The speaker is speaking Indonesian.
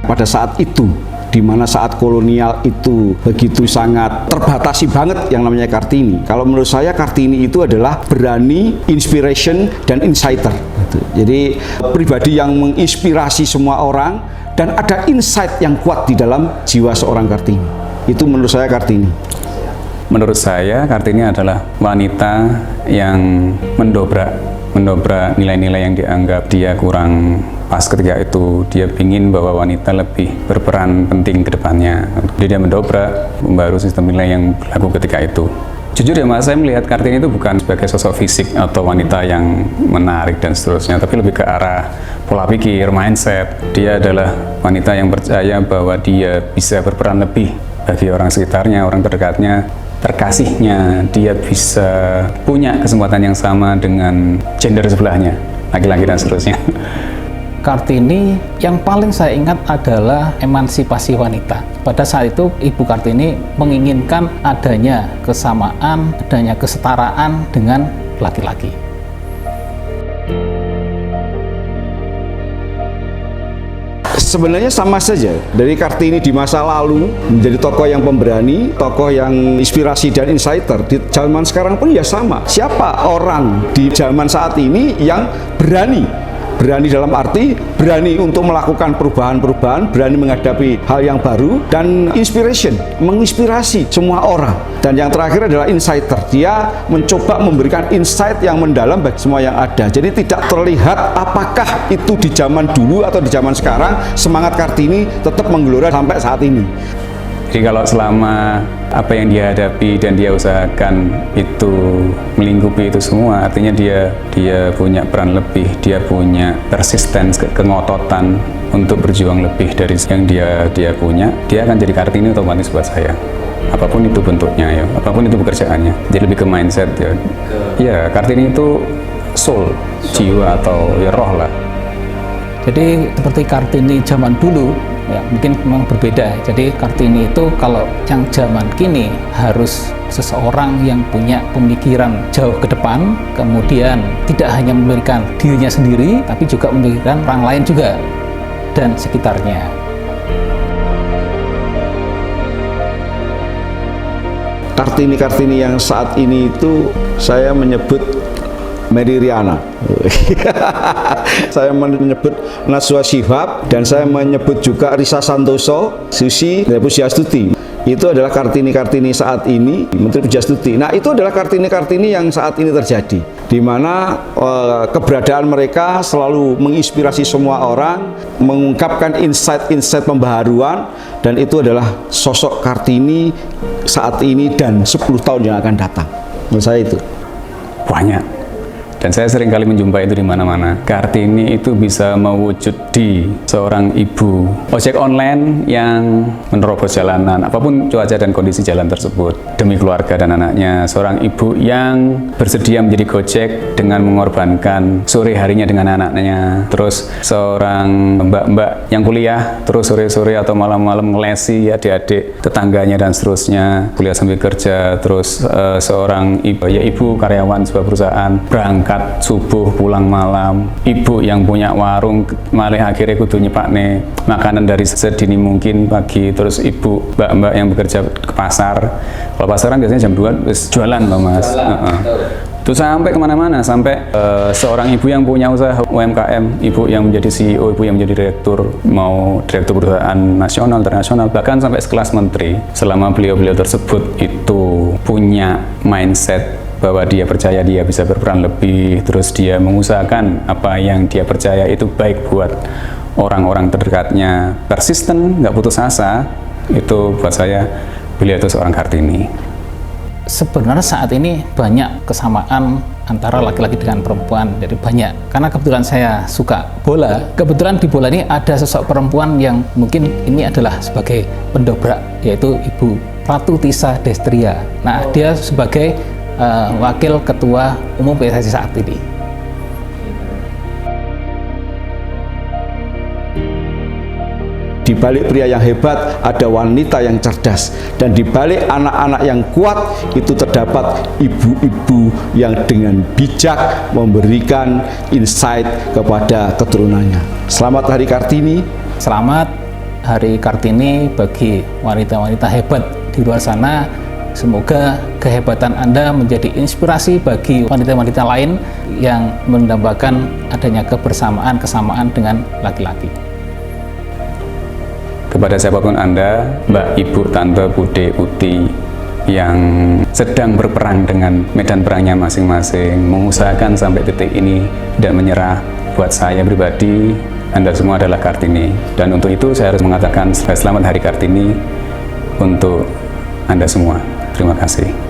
pada saat itu, di mana saat kolonial itu begitu sangat terbatasi banget yang namanya Kartini. Kalau menurut saya Kartini itu adalah berani, inspiration, dan insider. Jadi pribadi yang menginspirasi semua orang dan ada insight yang kuat di dalam jiwa seorang Kartini. Itu menurut saya Kartini. Menurut saya Kartini adalah wanita yang mendobrak nilai-nilai yang dianggap dia kurang pas ketika itu. Dia ingin bahwa wanita lebih berperan penting ke depannya. Jadi dia mendobrak, membaru sistem nilai yang berlaku ketika itu. Jujur ya Mas, saya melihat Kartini itu bukan sebagai sosok fisik atau wanita yang menarik dan seterusnya, tapi lebih ke arah pola pikir, mindset. Dia adalah wanita yang percaya bahwa dia bisa berperan lebih bagi orang sekitarnya, orang terdekatnya, terkasihnya. Dia bisa punya kesempatan yang sama dengan gender sebelahnya, laki-laki dan seterusnya. Kartini yang paling saya ingat adalah emansipasi wanita. Pada saat itu Ibu Kartini menginginkan adanya kesamaan, adanya kesetaraan dengan laki-laki. Sebenarnya sama saja, dari Kartini di masa lalu menjadi tokoh yang pemberani, tokoh yang inspirasi dan insider. Di zaman sekarang pun ya sama. Siapa orang di zaman saat ini yang berani? Berani dalam arti berani untuk melakukan perubahan-perubahan, berani menghadapi hal yang baru, dan inspiration, menginspirasi semua orang. Dan yang terakhir adalah insider. Dia mencoba memberikan insight yang mendalam bagi semua yang ada. Jadi tidak terlihat apakah itu di zaman dulu atau di zaman sekarang, semangat Kartini tetap menggelora sampai saat ini. Jadi kalau selama apa yang dia hadapi dan dia usahakan itu melingkupi itu semua, artinya dia punya peran lebih, dia punya persistence, kengototan untuk berjuang lebih dari yang dia punya, dia akan jadi Kartini otomatis buat saya. Apapun itu bentuknya ya, apapun itu pekerjaannya. Jadi lebih ke mindset ya. Ya, Kartini itu soul, jiwa atau ya roh lah. Jadi seperti Kartini zaman dulu, ya mungkin memang berbeda. Jadi Kartini itu kalau yang zaman kini harus seseorang yang punya pemikiran jauh ke depan, kemudian tidak hanya memikirkan dirinya sendiri, tapi juga memikirkan orang lain juga dan sekitarnya. Kartini yang saat ini itu saya menyebut Mary Riana. Saya menyebut Najwa Shihab, dan saya menyebut juga Risa Santoso, Susi Pujiastuti. Itu adalah Kartini saat ini, Menteri Pujiastuti. Nah, itu adalah Kartini yang saat ini terjadi, di mana keberadaan mereka selalu menginspirasi semua orang, mengungkapkan insight pembaharuan, dan itu adalah sosok Kartini saat ini dan 10 tahun yang akan datang. Menurut saya itu Banyak. Dan saya sering kali menjumpai itu di mana-mana. Kartini itu bisa mewujud di seorang ibu ojek online yang menerobos jalanan, apapun cuaca dan kondisi jalan tersebut, demi keluarga dan anaknya. Seorang ibu yang bersedia menjadi gojek dengan mengorbankan sore harinya dengan anaknya. Terus seorang mbak-mbak yang kuliah, terus sore-sore atau malam-malam ngelesi adik-adik tetangganya dan seterusnya, kuliah sambil kerja. Terus seorang ibu karyawan sebuah perusahaan, berangkat subuh pulang malam, ibu yang punya warung malah akhirnya kudu nyepakne makanan dari sedini mungkin pagi. Terus ibu mbak-mbak yang bekerja ke pasar, kalau pasaran biasanya jam 2 jualan loh Mas. Itu sampai kemana-mana, sampai seorang ibu yang punya usaha UMKM, ibu yang menjadi CEO, ibu yang menjadi direktur, mau direktur perusahaan nasional, internasional, bahkan sampai sekelas menteri. Selama beliau-beliau tersebut itu punya mindset bahwa dia percaya dia bisa berperan lebih, terus dia mengusahakan apa yang dia percaya itu baik buat orang-orang terdekatnya, persisten, nggak putus asa. Itu buat saya beliau itu seorang Kartini. Sebenarnya saat ini banyak kesamaan antara laki-laki dengan perempuan, jadi banyak. Karena kebetulan saya suka bola, kebetulan di bola ini ada sosok perempuan yang mungkin ini adalah sebagai pendobrak, yaitu Ibu Ratu Tisa Destria. Nah, dia sebagai Wakil Ketua Umum PSSI saat ini. Di balik pria yang hebat ada wanita yang cerdas, dan di balik anak-anak yang kuat itu terdapat ibu-ibu yang dengan bijak memberikan insight kepada keturunannya. Selamat Hari Kartini. Selamat Hari Kartini bagi wanita-wanita hebat di luar sana. Semoga kehebatan Anda menjadi inspirasi bagi wanita-wanita lain yang mendambakan adanya kesamaan dengan laki-laki. Kepada siapapun Anda, Mbak, Ibu, Tante, Bude, Uti, yang sedang berperang dengan medan perangnya masing-masing, mengusahakan sampai titik ini dan menyerah, buat saya pribadi, Anda semua adalah Kartini. Dan untuk itu saya harus mengatakan selamat Hari Kartini untuk Anda semua. Terima kasih.